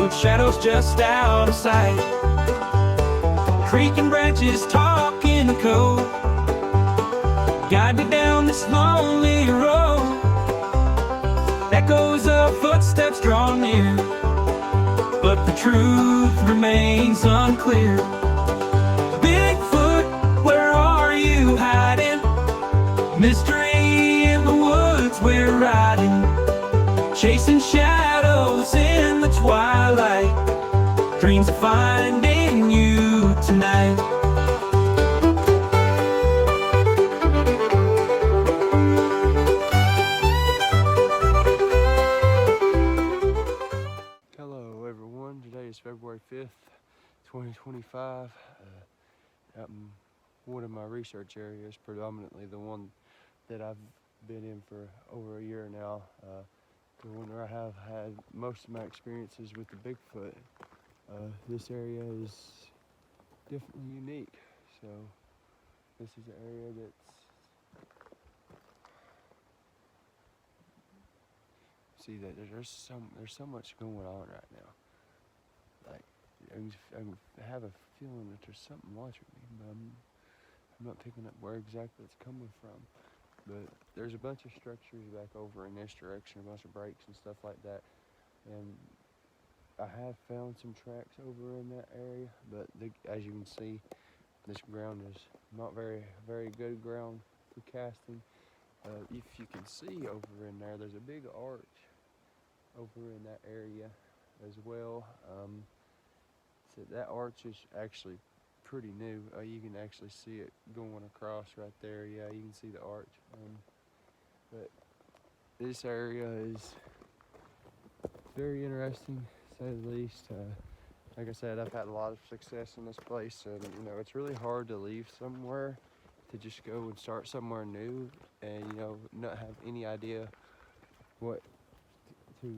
road, shadows just out of sight. Creaking branches talking code, guide me down this lonely road. Echoes of footsteps draw near, but the truth remains unclear. Bigfoot, where are you hiding? Mystery in the woods we're riding, chasing shadows in the twilight. Dreams of finding you tonight. Hello everyone, today is February 5th, 2025. One of my research areas, predominantly the one that I've been in for over a year now, the one where I have had most of my experiences with the Bigfoot. This area is definitely unique, so this is an area that's, see that there's so much going on right now. Like I have a feeling that there's something watching me, but I'm not picking up where exactly it's coming from. But there's a bunch of structures back over in this direction, a bunch of breaks and stuff like that. And I have found some tracks over in that area, but as you can see, this ground is not very good ground for casting. If you can see over in there, there's a big arch over in that area as well. So that arch is actually pretty new. You can actually see it going across right there. Yeah, you can see the arch. But this area is very interesting, to say the least. Like I said, I've had a lot of success in this place, and you know, it's really hard to leave somewhere to just go and start somewhere new, and you know, not have any idea what to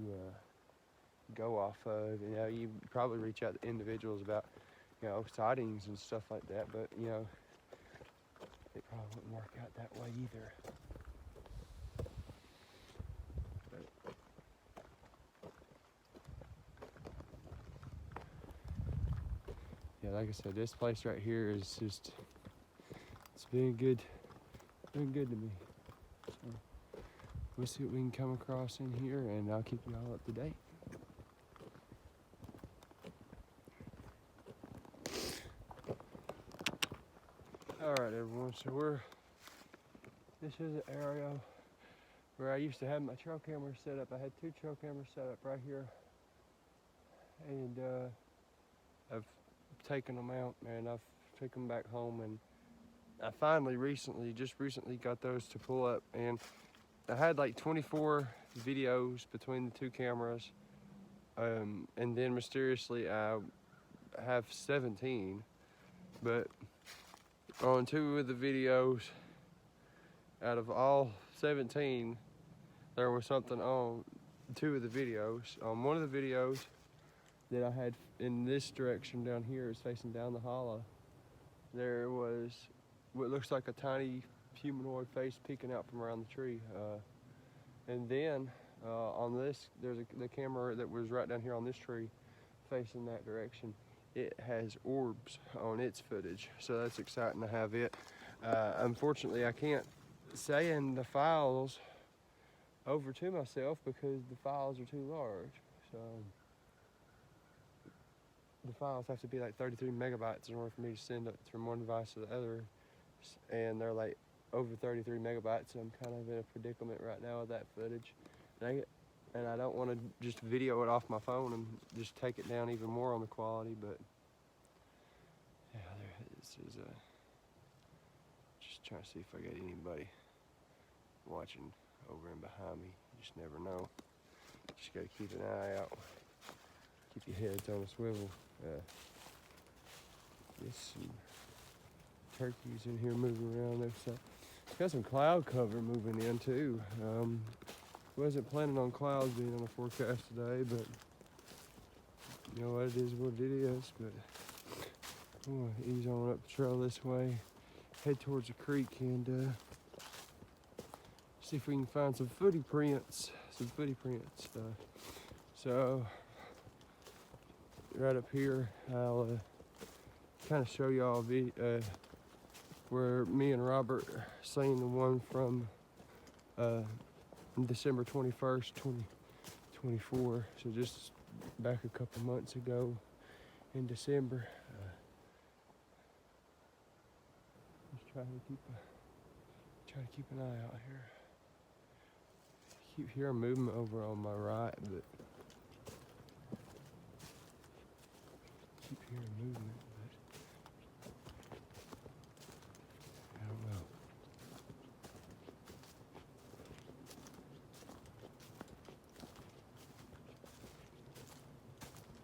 go off of. You know, you probably reach out to individuals about, you know, sightings and stuff like that, but you know, it probably wouldn't work out that way either. Yeah, like I said, this place right here is just, it's been good to me. So we'll see what we can come across in here, and I'll keep you all up to date. All right, everyone, so this is an area where I used to have my trail camera set up. I had 2 trail cameras set up right here, and I've taken them out, and I've taken them back home, and I finally just recently got those to pull up, and I had like 24 videos between the 2 cameras, and then mysteriously I have 17, but on 2 of the videos, out of all 17, there was something on 2 of the videos. On one of the videos that I had in this direction down here, is facing down the hollow, there was what looks like a tiny humanoid face peeking out from around the tree. And then on this, there's the camera that was right down here on this tree facing that direction. It has orbs on its footage, so that's exciting to have it. Unfortunately, I can't send the files over to myself because the files are too large. So the files have to be like 33 megabytes in order for me to send it from one device to the other, and they're like over 33 megabytes, so I'm kind of in a predicament right now with that footage. And I don't want to just video it off my phone and just take it down even more on the quality, but yeah, this is just trying to see if I got anybody watching over and behind me. You just never know. Just got to keep an eye out. Keep your heads on a swivel. There's some turkeys in here moving around. There's got some cloud cover moving in too. Wasn't planning on clouds being on the forecast today, but you know what, it is what it is. But I'm gonna ease on up the trail this way, head towards the creek, and see if we can find some footy prints. So right up here. I'll kind of show y'all where me and Robert seen the one from December 21st, 2024. So just back a couple months ago in December. Just trying to keep an eye out here. Keep hearing movement over on my right, but keep hearing movement, but I don't know.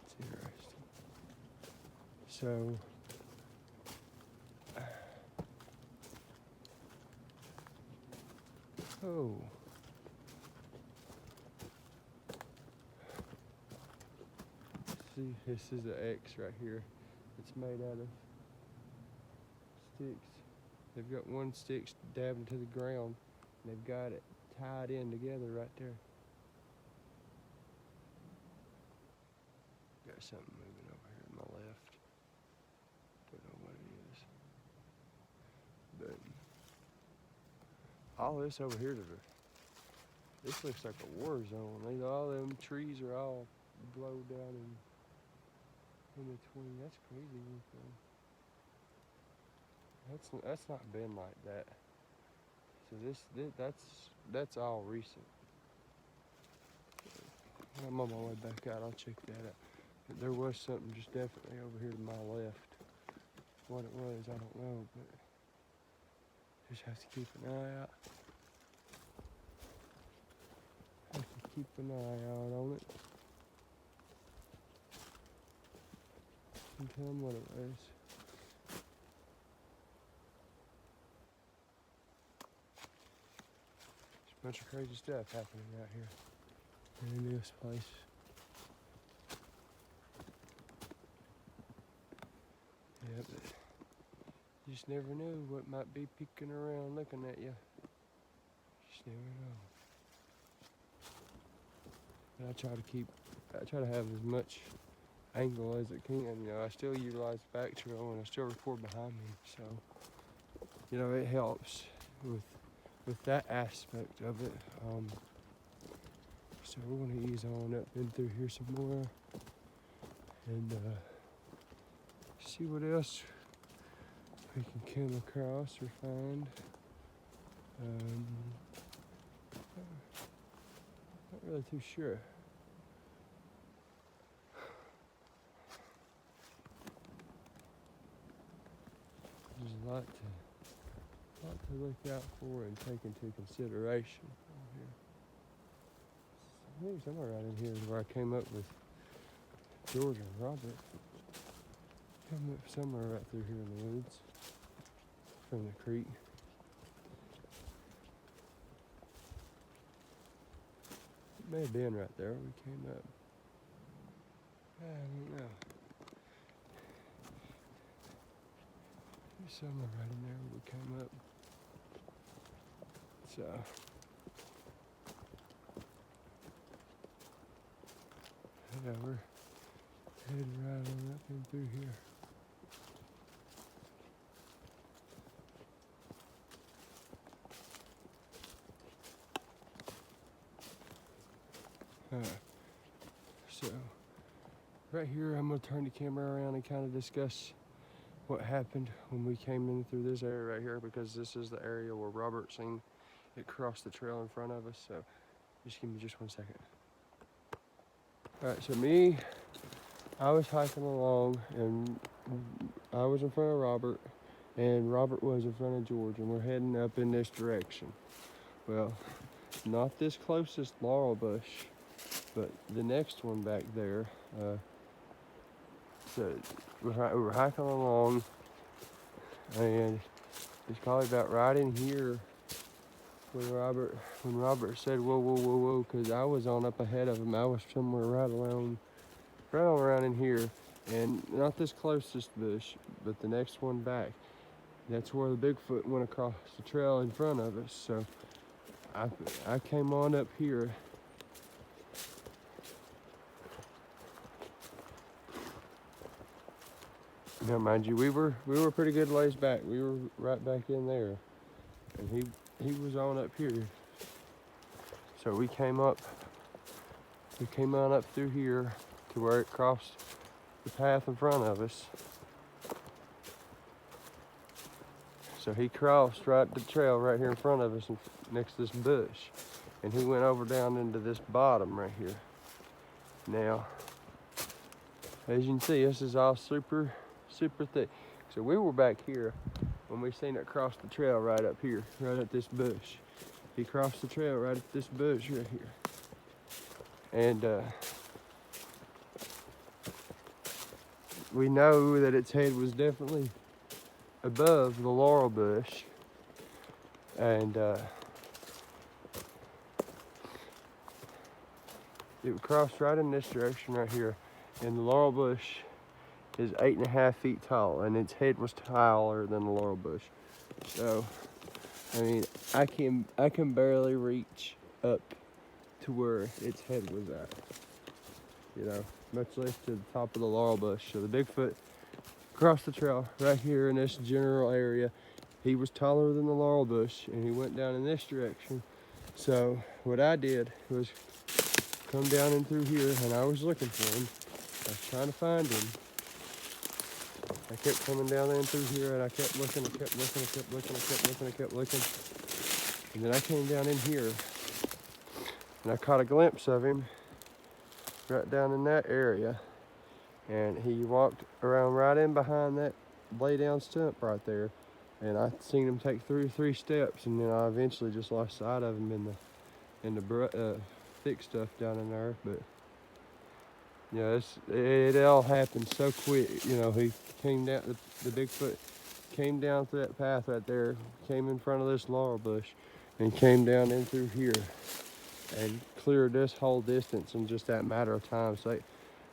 It's interesting. So oh. See, this is an X right here. It's made out of sticks. They've got one stick dabbed into the ground, and they've got it tied in together right there. Got something moving over here to my left. Don't know what it is. But all this over here, this looks like a war zone. All them trees are all blowed down in between. That's crazy. That's not been like that. So that's all recent. When I'm on my way back out, I'll check that out. But there was something just definitely over here to my left. What it was, I don't know, but just have to keep an eye out. Have to keep an eye out on it. And tell them what it was. There's a bunch of crazy stuff happening out here in this place. Yeah, but you just never knew what might be peeking around looking at you. Just never know. But I try to have as much angle as it can. You know, I still utilize back trail and I still record behind me, so you know it helps with that aspect of it. So we're gonna ease on up in through here some more and see what else we can come across or find. Not really too sure. There's a lot to look out for and take into consideration here. Maybe somewhere right in here is where I came up with George and Robert. Came up somewhere right through here in the woods from the creek. It may have been right there when we came up. I don't know. There's somewhere right in there where we came up. So yeah, we're heading right on up in through here. So right here I'm going to turn the camera around and kind of discuss what happened when we came in through this area right here, because this is the area where Robert seen it cross the trail in front of us. So just give me just 1 second. All right, so I was hiking along and I was in front of Robert and Robert was in front of George, and we're heading up in this direction. Well, not this closest laurel bush, but the next one back there. So we were hiking along, and it's probably about right in here when Robert said, "Whoa, whoa, whoa, whoa," because I was on up ahead of him. I was somewhere right on around in here, and not this closest bush, but the next one back. That's where the Bigfoot went across the trail in front of us. So I came on up here. Now, mind you, we were pretty good ways back. We were right back in there, and he was on up here. So we came on up through here to where it crossed the path in front of us. So he crossed right the trail right here in front of us, next to this bush, and he went over down into this bottom right here. Now, as you can see, this is all super thick. So we were back here when we seen it cross the trail right up here, right at this bush. He crossed the trail right at this bush right here. And we know that its head was definitely above the laurel bush. And it crossed right in this direction right here. And the laurel bush is 8.5 feet tall, and its head was taller than the laurel bush. So, I mean, I can barely reach up to where its head was at, you know, much less to the top of the laurel bush. So the Bigfoot crossed the trail right here in this general area. He was taller than the laurel bush, and he went down in this direction. So what I did was come down in through here, and I was looking for him. I was trying to find him. I kept coming down in through here, and I kept looking, and then I came down in here, and I caught a glimpse of him right down in that area. And he walked around right in behind that lay down stump right there. And I seen him take 3 steps, and then I eventually just lost sight of him in the thick stuff down in there. But you know, it all happened so quick. You know, he came down, the Bigfoot came down through that path right there, came in front of this laurel bush, and came down in through here and cleared this whole distance in just that matter of time. So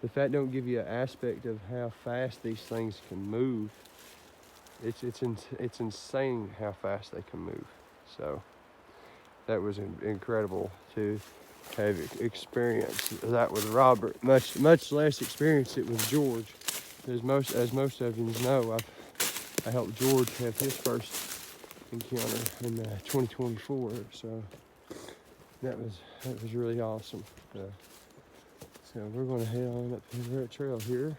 if that don't give you an aspect of how fast these things can move, it's insane how fast they can move. So that was incredible to have experienced that with Robert. Much less experienced it with George. As most of you know, I helped George have his first encounter in 2024. So that was really awesome. So we're going to head on up the trail here.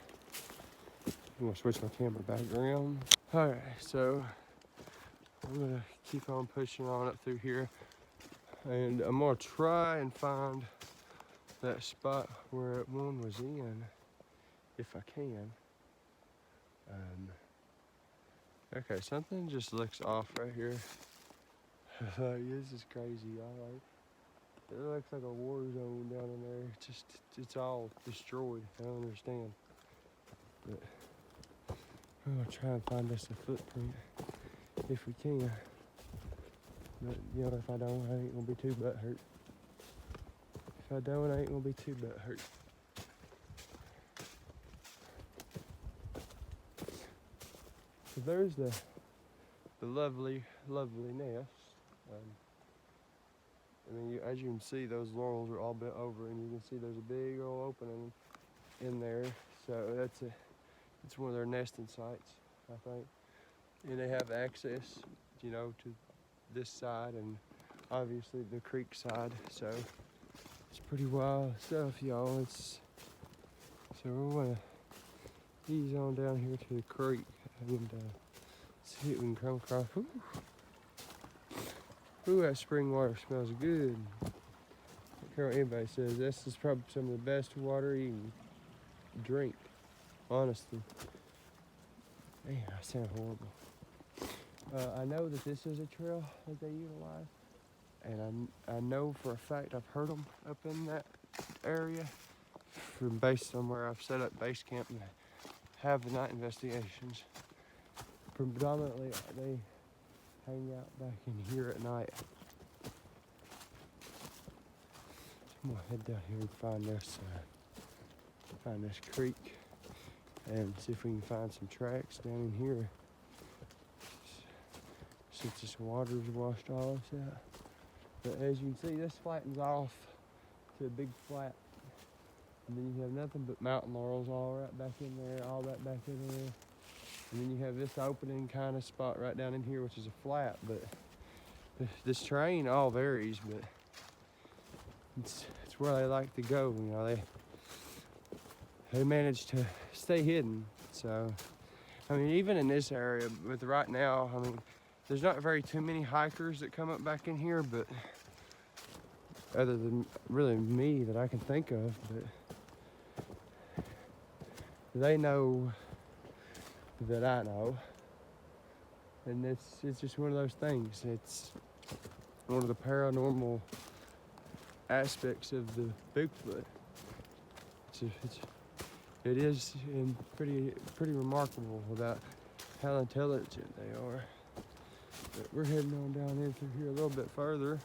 I'm going to switch my camera back around. All right, so I'm going to keep on pushing on up through here. And I'm going to try and find that spot where one was in, if I can. Okay, something just looks off right here. This is crazy, all right. It looks like a war zone down in there. It's all destroyed. I don't understand. But I'm gonna try and find us a footprint if we can. But you know, if I don't, I ain't gonna be too butthurt. If I don't, I ain't gonna be too butthurt. So there's the lovely nest. I mean, as you can see, those laurels are all bent over, and you can see there's a big old opening in there. So it's one of their nesting sites, I think. And they have access, you know, to this side and obviously the creek side. So it's pretty wild stuff, y'all. So we're gonna ease on down here to the creek and see if we can come across. Ooh, that spring water smells good. I don't care what anybody says. This is probably some of the best water you can drink, honestly. Man, I sound horrible. I know that this is a trail that they utilize, and I know for a fact I've heard them up in that area from based on where I've set up base camp and have the night investigations. Predominantly, they hang out back in here at night. So I'm gonna head down here and find this creek and see if we can find some tracks down in here. Since this water's washed all this out. But as you can see, this flattens off to a big flat. And then you have nothing but mountain laurels all right back in there, all that back in there. And then you have this opening kind of spot right down in here, which is a flat, but this terrain all varies, but it's where they like to go. You know, they manage to stay hidden. So, I mean, even in this area, but right now, I mean, there's not very too many hikers that come up back in here, but other than really me that I can think of, but they know that I know. And it's just one of those things. It's one of the paranormal aspects of the Bigfoot. It is pretty remarkable about how intelligent they are. But we're heading on down in through here a little bit further,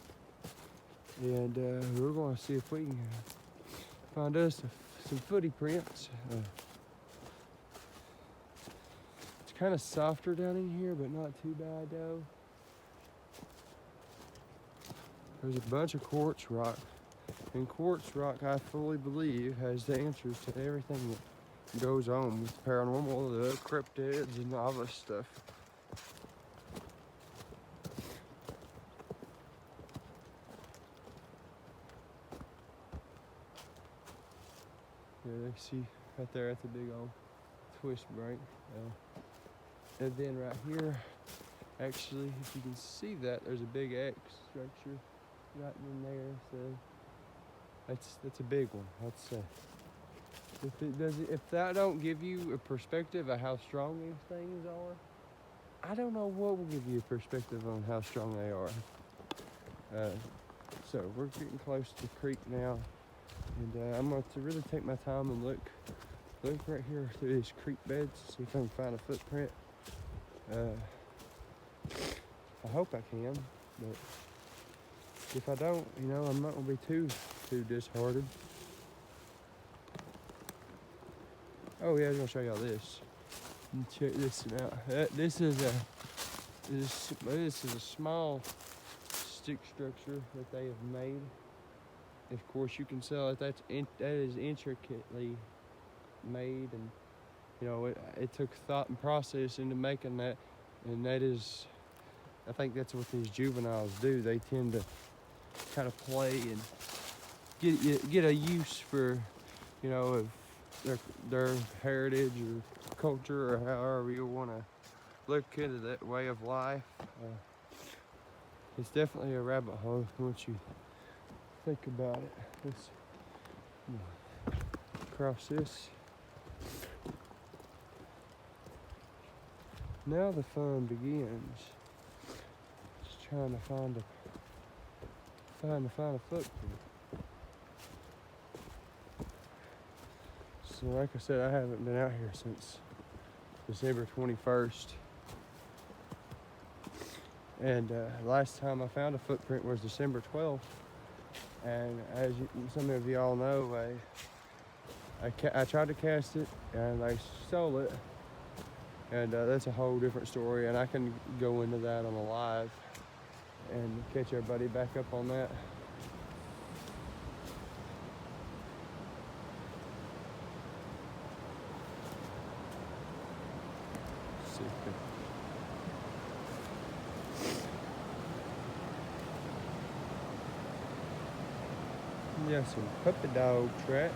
and we're going to see if we can find us some footy prints. It's kind of softer down in here, but not too bad though. There's a bunch of quartz rock. And quartz rock, I fully believe, has the answers to everything that goes on with paranormal, the cryptids, and all this stuff. Yeah, see right there, that's a big old twist break. And then right here, actually, if you can see that, there's a big X structure right in there. So that's a big one. If that don't give you a perspective of how strong these things are, I don't know what will give you a perspective on how strong they are. So we're getting close to the creek now, and I'm going to really take my time and look right here through these creek beds, see if I can find a footprint. I hope I can, but if I don't, you know, I'm not going to be too disheartened. Oh yeah, I'm going to show y'all this. Check this out. This is a small stick structure that they have made. Of course, you can tell that that is intricately made, and you know it took thought and process into making that, and that is, I think that's what these juveniles do. They tend to kind of play and get a use for, you know, of their heritage or culture, or however you want to look into that way of life. It's definitely a rabbit hole once you think about it. Let's cross this. Now the fun begins. Just trying to find a footprint. So like I said, I haven't been out here since December 21st. And last time I found a footprint was December 12th. And as some of y'all know, I tried to cast it and they stole it. And that's a whole different story, and I can go into that on a live and catch everybody back up on that. Let's see. Yeah, some puppy dog tracks.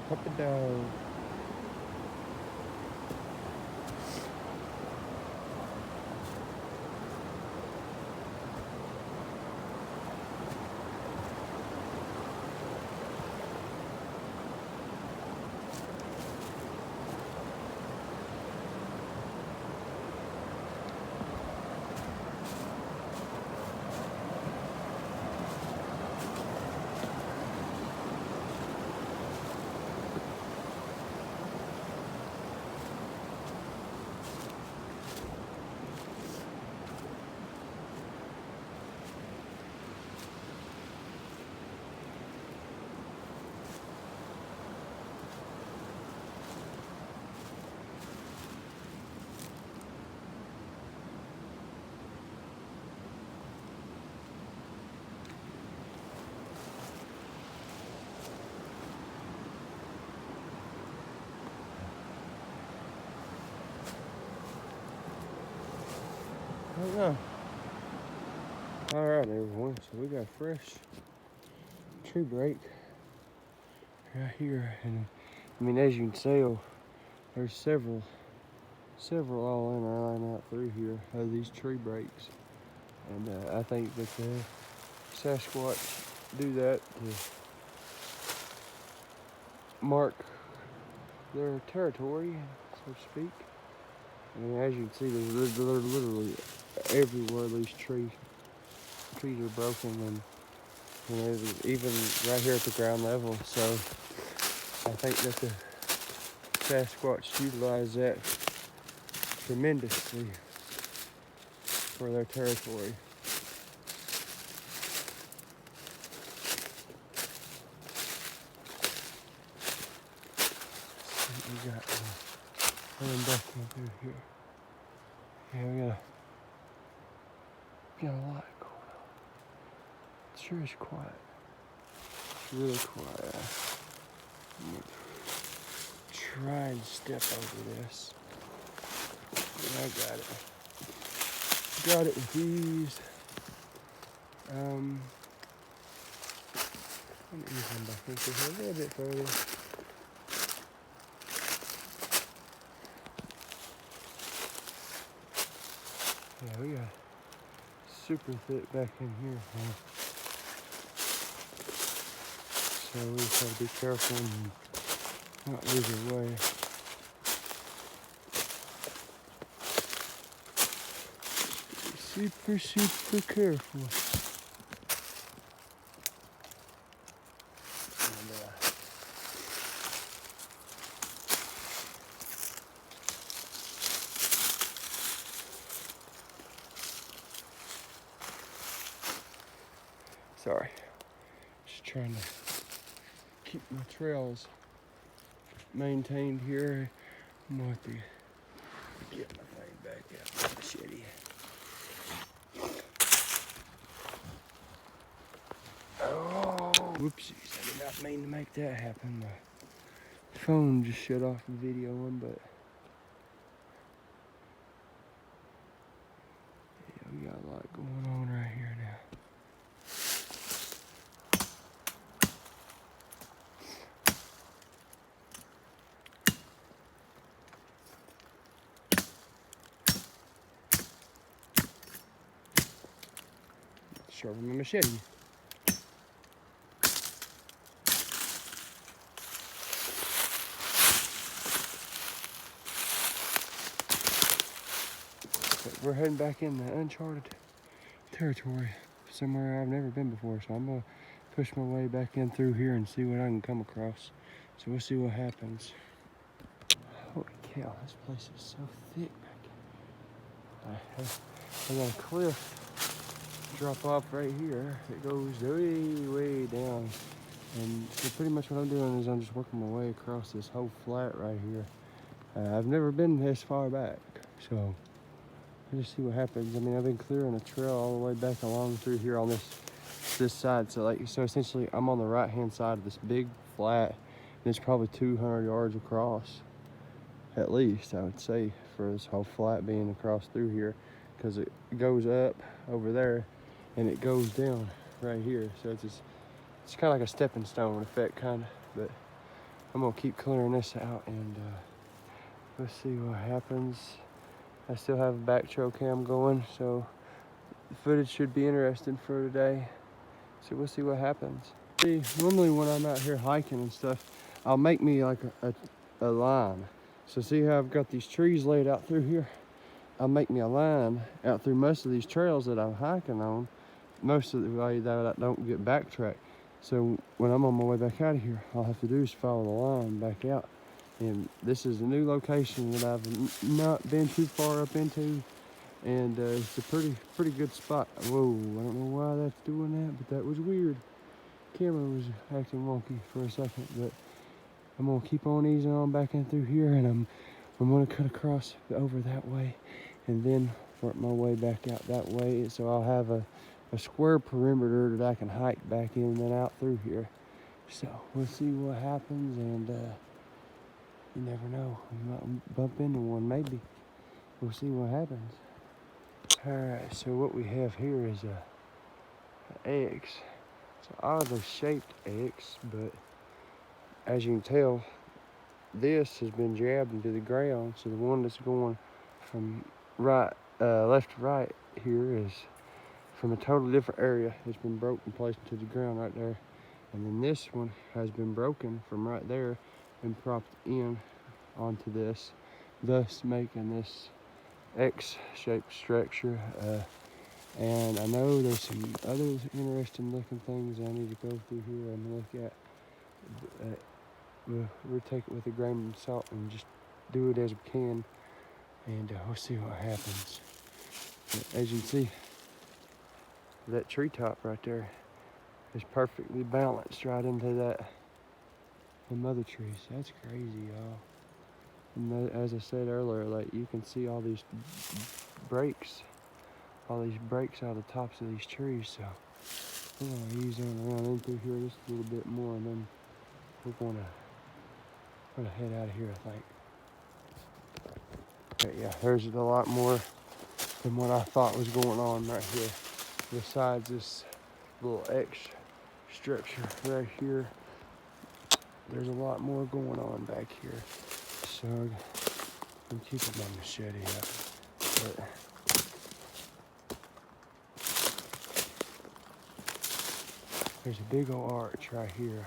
Puppy dog. don't know. Alright everyone, so we got a fresh tree break right here, and I mean, as you can tell, there's several all in a line out through here of these tree breaks, and I think that the Sasquatch do that to mark their territory, so to speak. I mean, as you can see, they're literally everywhere. These trees are broken, and you know, even right here at the ground level. So I think that the Sasquatch utilize that tremendously for their territory. We got running back in through here. Yeah, we got a lot going on. It sure is quiet. It's really quiet. I'm gonna try and step over this. And I got it. Got it with ease. Let me come back into here a little bit further. Yeah, we got super thick back in here, huh? So we just gotta be careful and not lose our way. Be super careful. Sorry, just trying to keep my trails maintained here. I'm gonna have to get my thing back out, my machete. Oh, whoopsies! I did not mean to make that happen. My phone just shut off the videoing, but yeah, we got a lot going on right here now. Sharpen my machete. But we're heading back in the uncharted territory, somewhere I've never been before. So I'm gonna push my way back in through here and see what I can come across. So we'll see what happens. Holy cow, this place is so thick back here. I got a cliff drop off right here. It goes way down, and so pretty much what I'm doing is I'm just working my way across this whole flat right here. I've never been this far back, so we'll just see what happens. I mean, I've been clearing a trail all the way back along through here on this side. So essentially I'm on the right hand side of this big flat, and it's probably 200 yards across, at least I would say, for this whole flat being across through here, because it goes up over there and it goes down right here. So it's kind of like a stepping stone effect, kind of. But I'm gonna keep clearing this out, and let's see what happens. I still have a back trail cam going, so the footage should be interesting for today. So we'll see what happens. See, normally when I'm out here hiking and stuff, I'll make me like a line. So see how I've got these trees laid out through here? I'll make me a line out through most of these trails that I'm hiking on, most of the way that I don't get backtracked. So when I'm on my way back out of here, all I have to do is follow the line back out. And this is a new location that I've not been too far up into, and it's a pretty good spot. Whoa, I don't know why that's doing that, but that was weird. Camera was acting wonky for a second, but I'm gonna keep on easing on back in through here, and I'm gonna cut across over that way, and then work my way back out that way. So I'll have a square perimeter that I can hike back in and out through here. So we'll see what happens, and you never know, we might bump into one, maybe. We'll see what happens. Alright, so what we have here is a X. It's an oddly shaped X, but as you can tell, this has been jabbed into the ground. So the one that's going from left to right here is from a totally different area. It's been broken and placed into the ground right there. And then this one has been broken from right there and propped in onto this, thus making this X-shaped structure. And I know there's some other interesting looking things I need to go through here and look at. We'll take it with a grain of salt and just do it as we can, and we'll see what happens. But as you can see, that treetop right there is perfectly balanced right into the mother trees. That's crazy, y'all. And as I said earlier, like, you can see all these breaks out of the tops of these trees. So we're gonna ease on around in through here just a little bit more, and then we're gonna head out of here, I think. But yeah, there's a lot more than what I thought was going on right here. Besides this little X structure right here, there's a lot more going on back here. So I'm keeping my machete up. But there's a big old arch right here.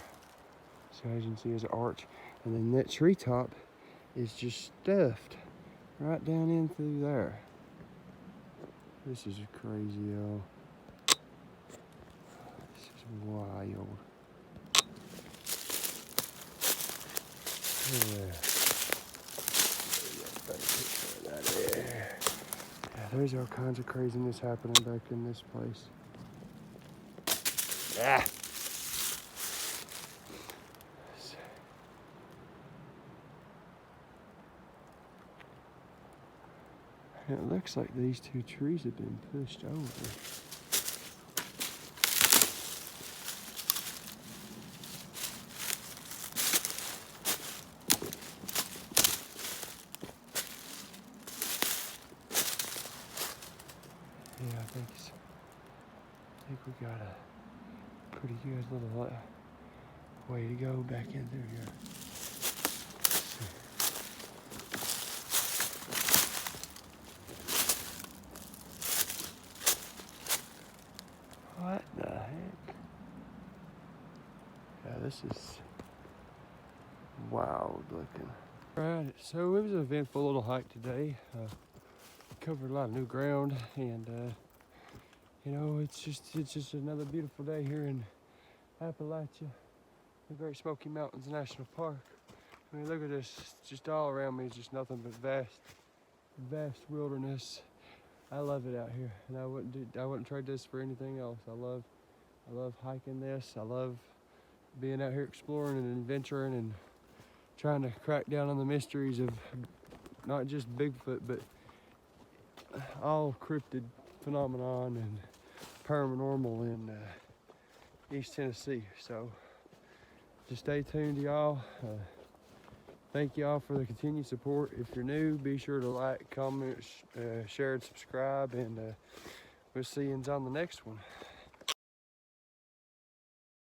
So as you can see, there's an arch. And then that treetop is just stuffed right down in through there. This is crazy, y'all. This is wild. Yeah, there's all kinds of craziness happening back in this place. Ah. It looks like these two trees have been pushed over. Yeah, I think we got a pretty good little way to go back in through here. What the heck? Yeah, this is wild looking. Alright, so it was an eventful little hike today. Covered a lot of new ground, and you know, it's just another beautiful day here in Appalachia, the Great Smoky Mountains National Park. I mean, look at this, just all around me is just nothing but vast wilderness. I love it out here, and I wouldn't trade this for anything else. I love hiking this. I love being out here exploring and adventuring and trying to crack down on the mysteries of not just Bigfoot, but all cryptid phenomenon and paranormal in East Tennessee. So just stay tuned, y'all. Thank y'all for the continued support. If you're new, be sure to like, comment, share, and subscribe, and we'll see you on the next one.